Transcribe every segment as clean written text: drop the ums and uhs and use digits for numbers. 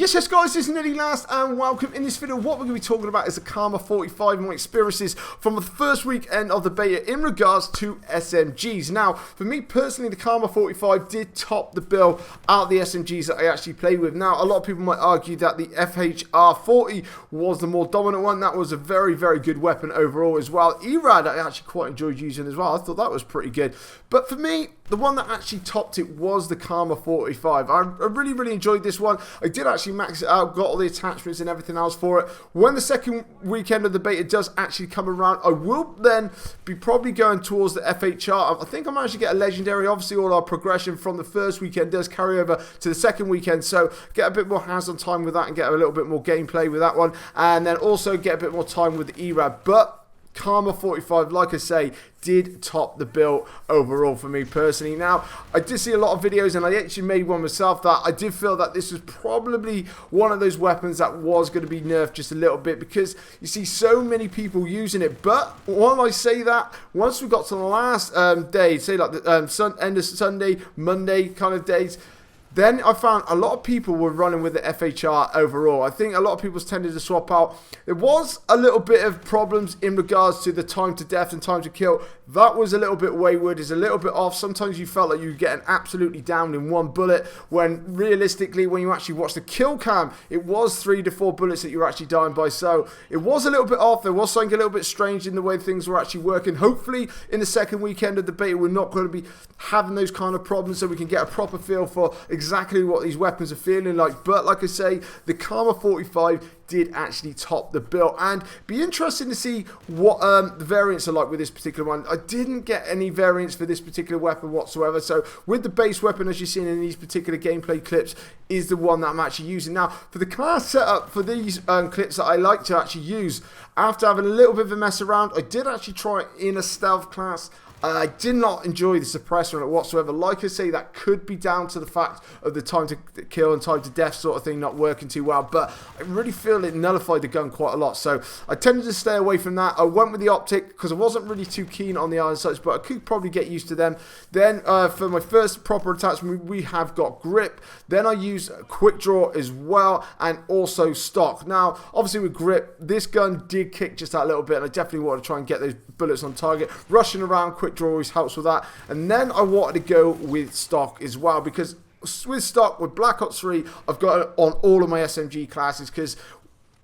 Yes guys, this is Nearly Last and welcome. In this video what we're going to be talking about is the KARMA-45 and my experiences from the first weekend of the beta in regards to SMGs. Now, for me personally, the KARMA-45 did top the bill out of the SMGs that I actually played with. Now, a lot of people might argue that the FHR-40 was the more dominant one. That was a very, very good weapon overall as well. ERAD I actually quite enjoyed using as well. I thought that was pretty good. But for me, the one that actually topped it was the KARMA-45. I really, really enjoyed this one. I did actually max it out, got all the attachments and everything else for it. When the second weekend of the beta does actually come around, I will then be probably going towards the FHR. I think I managed to get a legendary. Obviously, all our progression from the first weekend does carry over to the second weekend, so get a bit more hands-on time with that and get a little bit more gameplay with that one, and then also get a bit more time with the ERAD. But KARMA-45, like I say, did top the bill overall for me personally. Now, I did see a lot of videos and I actually made one myself that I did feel that this was probably one of those weapons that was going to be nerfed just a little bit, because you see so many people using it. But while I say that, once we got to the last day, say like the end of Sunday, Monday kind of days, then I found a lot of people were running with the FHR overall. I think a lot of people tended to swap out. There was a little bit of problems in regards to the time to death and time to kill. That was a little bit wayward, it's a little bit off. Sometimes you felt like you were getting absolutely downed in one bullet, when realistically, when you actually watch the kill cam, it was 3 to 4 bullets that you were actually dying by. So it was a little bit off. There was something a little bit strange in the way things were actually working. Hopefully, in the second weekend of the beta, we're not going to be having those kind of problems, so we can get a proper feel for exactly what these weapons are feeling like. But like I say, the KARMA-45 did actually top the bill, and be interesting to see what the variants are like with this particular one. I didn't get any variants for this particular weapon whatsoever, so with the base weapon, as you've seen in these particular gameplay clips, is the one that I'm actually using. Now, for the class setup for these clips that I like to actually use, after having a little bit of a mess around, I did actually try it in a stealth class. I did not enjoy the suppressor on it whatsoever. Like I say, that could be down to the fact of the time to kill and time to death sort of thing not working too well, but I really feel it nullified the gun quite a lot, so I tended to stay away from that. I went with the optic because I wasn't really too keen on the iron sights, but I could probably get used to them. Then for my first proper attachment, we have got grip. Then I use quick draw as well, and also stock. Now, obviously with grip, this gun did kick just that little bit, and I definitely want to try and get those bullets on target. Rushing around, quick draw always helps with that. And then I wanted to go with stock as well, because with stock, with Black Ops 3, I've got it on all of my SMG classes, because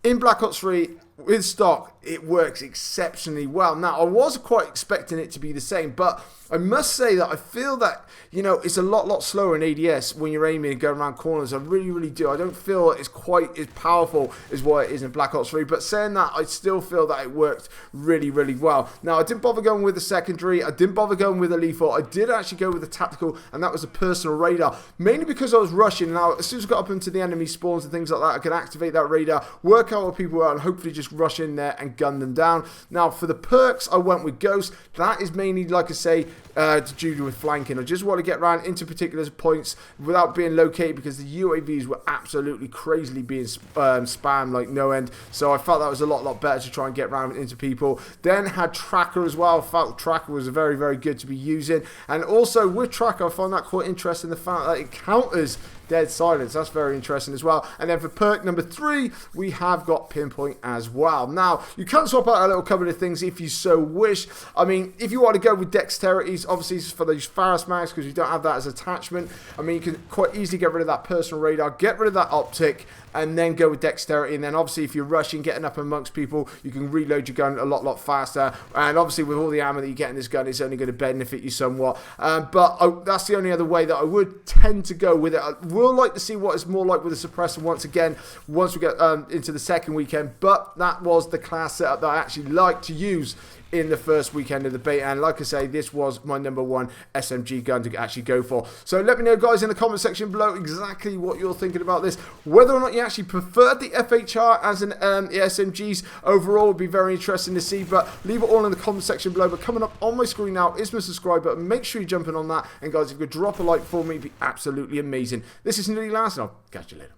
in Black Ops 3, with stock, it works exceptionally well. Now, I was quite expecting it to be the same, but I must say that I feel that, you know, it's a lot slower in ADS when you're aiming and going around corners. I really, really do. I don't feel it's quite as powerful as what it is in Black Ops 3, but saying that, I still feel that it worked really, really well. Now, I didn't bother going with the secondary. I didn't bother going with a lethal. I did actually go with the tactical, and that was a personal radar, mainly because I was rushing. Now, as soon as I got up into the enemy spawns and things like that, I could activate that radar, work out what people are, and hopefully just rush in there and gun them down. Now, for the perks, I went with Ghost. That is mainly, like I say, to do with flanking. I just want to get around into particular points without being located, because the UAVs were absolutely crazily being spammed like no end. So I felt that was a lot better to try and get around into people. Then had Tracker as well. I felt Tracker was very, very good to be using. And also with Tracker, I found that quite interesting, the fact that it counters dead silence. That's very interesting as well. And then for perk number 3, we have got Pinpoint as well. Now, you can swap out a little couple of things if you so wish. I mean, if you want to go with dexterities, obviously for those fast mags, because you don't have that as attachment, I mean, you can quite easily get rid of that personal radar, get rid of that optic, and then go with dexterity. And then obviously if you're rushing, getting up amongst people, you can reload your gun a lot faster. And obviously with all the ammo that you get in this gun, it's only going to benefit you somewhat. But that's the only other way that I would tend to go with it. I will like to see what it's more like with the suppressor once again, once we get into the second weekend. But that was the class setup that I actually like to use in the first weekend of the beta, and like I say, this was my #1 SMG gun to actually go for. So let me know, guys, in the comment section below exactly what you're thinking about this, whether or not you actually preferred the FHR as an the SMGs overall. Would be very interesting to see, but leave it all in the comment section below. But coming up on my screen now is my subscribe button. Make sure you're jumping on that, and guys, if you could drop a like for me, it'd be absolutely amazing. This is Nearly Last, and I'll catch you later.